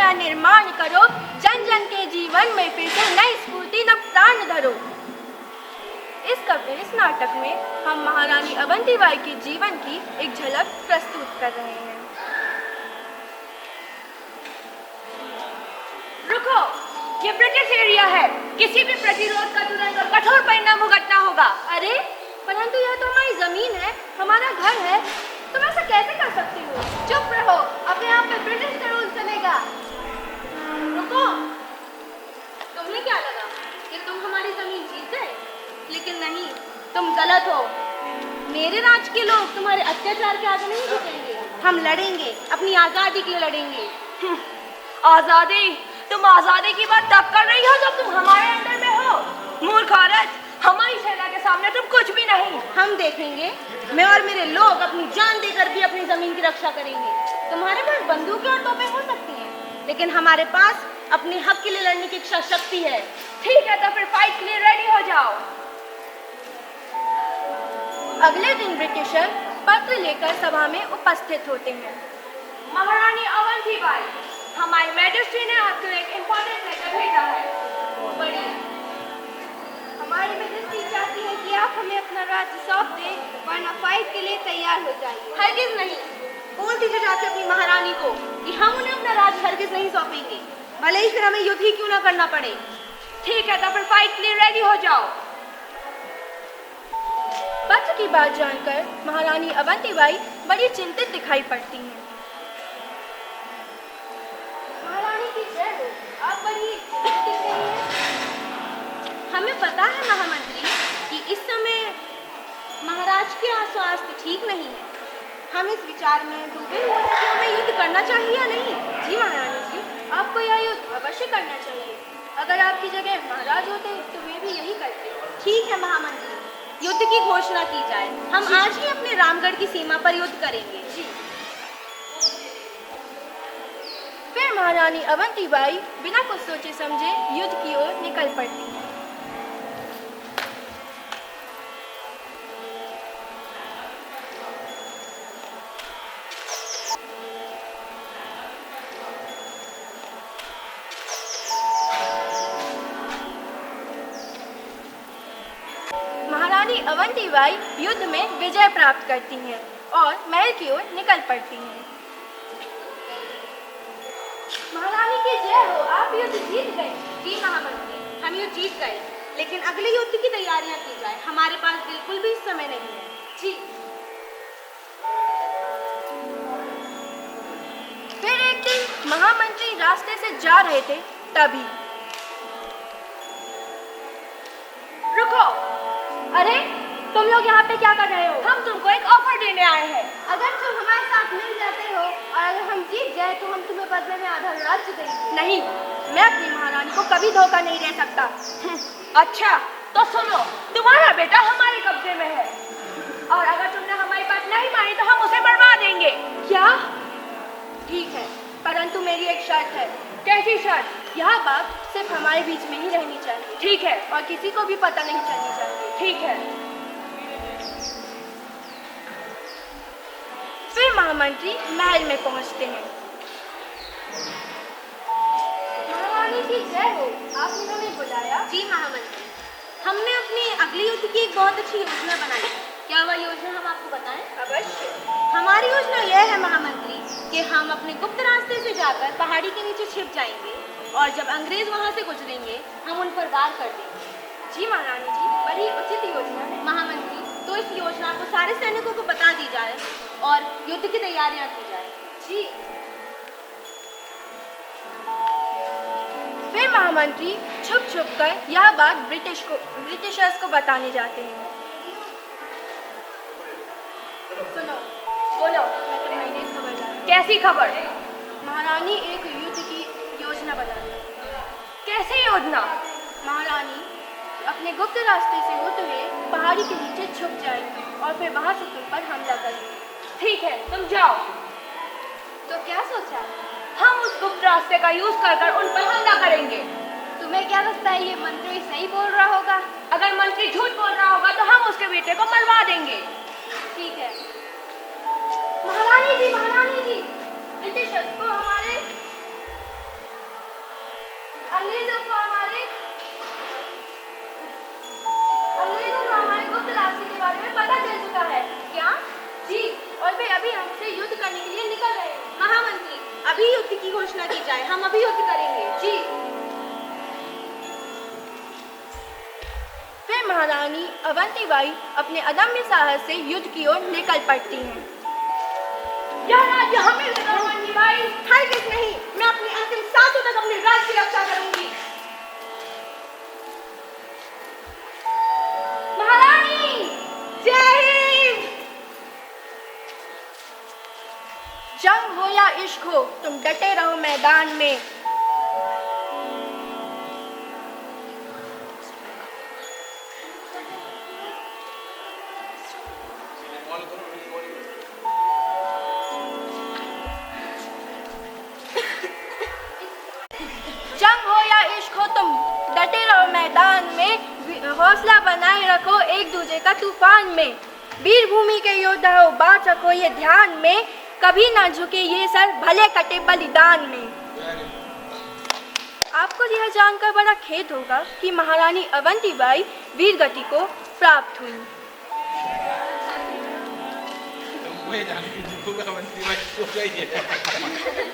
नया निर्माण करो, जन जन के जीवन में फिर से नई स्फूर्ति न प्राण धरो। इस नाटक में हम महारानी अवंतीबाई के जीवन की एक झलक प्रस्तुत कर रहे हैं। रुको, ये ब्रिटिश एरिया है, किसी भी प्रतिरोध का तुरंत और कठोर परिणाम भुगतना होगा। अरे परंतु यह तो हमारी जमीन है, हमारा घर है, तुम ऐसा कैसे कर सकती हो? चुप रहो, अपने आप पे ब्रिटिश का रूल चलेगा। रुको, तुम्हें क्या लगा कि तुम हमारी जमीन जीत गए? लेकिन नहीं, तुम गलत हो। मेरे राज के लोग तुम्हारे अत्याचार के आगे नहीं झुकेंगे। हम लड़ेंगे, अपनी आजादी के लिए लड़ेंगे। आजादी? तुम आजादी की बात तब कर रही हो जब तुम हमारे अंडर में हो। मूर्ख औरत, हमारी सेना के सामने तुम कुछ भी नहीं। हम देखेंगे, मैं और मेरे लोग अपनी जान देकर भी अपनी जमीन की रक्षा करेंगे। तुम्हारे पास बंदूकें और तोपें हो सकती हैं, लेकिन हमारे पास अपने हक के लिए लड़ने की इच्छा शक्ति है। ठीक है, तो फिर फाइट के लिए रेडी हो जाओ। अगले दिन ब्रिटिशर पत्र लेकर सभा में उपस्थित होते हैं। महारानी अवंतीबाई, हमारी मैजेस्टी ने आपको एक इम्पोर्टेंट लेटर भेजा है। पढ़िए। हमारी मैजेस्टी चाहती है कि आप हमें अपना राज्य सौंप दें, वरना फाइट के लिए तैयार हो जाइए। हरगिज नहीं। बोलती तो जाके अपनी महारानी को कि हम उन्हें अपना राज्य हरगिज नहीं सौंपेंगे, भले ही फिर हमें युद्ध ही क्यों ना करना पड़े। ठीक है, तो फिर फाइट के लिए रेडी हो जाओ। पत्र की बात जानकर महारानी अवंतीबाई बड़ी चिंतित दिखाई पड़ती हैं। महारानी की जय हो, आप बड़ी चिंतित दिख रही हैं। हमें पता है महामंत्री कि इस समय महाराज के स्वास्थ्य ठीक नहीं है। हम इस विचार में डूबे हुए हैं कि हमें युद्ध करना चाहिए या नहीं। जी महारानी जी, आपको यह युद्ध अवश्य करना चाहिए। अगर आपकी जगह महाराज होते तो वे भी यही करते। ठीक है महामंत्री, युद्ध की घोषणा की जाए। हम आज ही अपने रामगढ़ की सीमा पर युद्ध करेंगे। जी। फिर महारानी अवंतीबाई बिना कुछ सोचे समझे युद्ध की ओर निकल पड़ती हैं। महारानी अवंतीबाई युद्ध में विजय प्राप्त करती हैं और महल की ओर निकल पड़ती हैं। महारानी की जय हो, आप युद्ध जीत गए। जी महामंत्री, हम युद्ध जीत गए, लेकिन अगले युद्ध की तैयारियां की जाए। हमारे पास बिल्कुल भी समय नहीं है। जी। फिर एक दिन महामंत्री रास्ते से जा रहे थे, तभी रुको। अरे तुम लोग यहाँ पे क्या कर रहे हो? हम तुमको एक ऑफर देने आए हैं। अगर तुम हमारे साथ मिल जाते हो और अगर हम जीत जाए तो हम तुम्हें बदले में आधा राज्य देंगे। नहीं, मैं अपनी महारानी को कभी धोखा नहीं दे सकता। अच्छा, तो सुनो, तुम्हारा बेटा हमारे कब्जे में है और अगर तुमने हमारी बात नहीं मानी तो हम उसे बढ़वा देंगे। क्या? ठीक है, परंतु मेरी एक शर्त है। कैसी शर्त? यह बात सिर्फ हमारे बीच में ही रहनी चाहिए। ठीक है। और किसी को भी पता नहीं चलनी चाहिए। ठीक है। फिर महामंत्री महल में पहुंचते हैं। महारानी की जय हो, आपने हमें बुलाया? जी महामंत्री, हमने अपनी अगली युद्ध की एक बहुत अच्छी योजना बनाई है। क्या वह योजना हम आपको बताएं? अवश्य। हमारी योजना यह है महामंत्री कि हम अपने गुप्त रास्ते से जाकर पहाड़ी के नीचे छिप जाएंगे और जब अंग्रेज वहां से गुजरेंगे हम उन पर वार कर देंगे। जी महारानी जी, बड़ी उचित योजना है। महामंत्री, तो इस योजना को सारे सैनिकों को बता दी जाए और युद्ध की तैयारियां की जाए। जी। फिर महामंत्री छुप छुप कर यह बात ब्रिटिशर्स को बताने जाते हैं। सुनो, बोलो। मैं तुम्हें खबर ला रही हूँ। कैसी खबर? महारानी एक युद्ध की योजना बना रही है। कैसी योजना? महारानी अपने गुप्त रास्ते से होते हुए पहाड़ी के नीचे छुप जाएगी और फिर वहां से तुम पर हमला करेंगे। ठीक है, तुम जाओ। तो क्या सोचा? हम उस गुप्त रास्ते का यूज कर उन पर हमला करेंगे। तुम्हें क्या लगता है ये मंत्री सही बोल रहा होगा? अगर मंत्री झूठ बोल रहा होगा तो हम उसके बेटे को मरवा देंगे। ठीक है। महारानी जी, ब्रिटिशर्स को हमारे अंग्रेजों को हमारे गुप्त रास्ते के बारे में पता चल चुका है। क्या? जी, और वे अभी हमसे युद्ध करने के लिए निकल रहे हैं। महामंत्री, अभी युद्ध की घोषणा की जाए, हम अभी युद्ध करेंगे। जी। फिर महारानी अवंतीबाई अपने अदम्य साहस से युद्ध की ओर निकल पड़ती हैं। यह राज्य हमें देगा अवंतीबाई। हरगिज़ नहीं, मैं अपनी अंतिम सांसों तक अपने राज्य की रक्षा करूंगी। महारानी जय हिंद। जंग हो या इश्क हो, तुम डटे रहो मैदान में। जंग हो या इश्क हो, तुम डटे रहो मैदान में। हौसला बनाए रखो एक दूसरे का तूफान में। वीर भूमि के योद्धाओं, बात रखो ये ध्यान में, कभी ना झुके ये सर भले कटे बलिदान में। आपको यह जानकर बड़ा खेद होगा कि महारानी अवंतीबाई वीर गति को प्राप्त हुई। तुमको ये जान के अवंतीबाई हो गई है।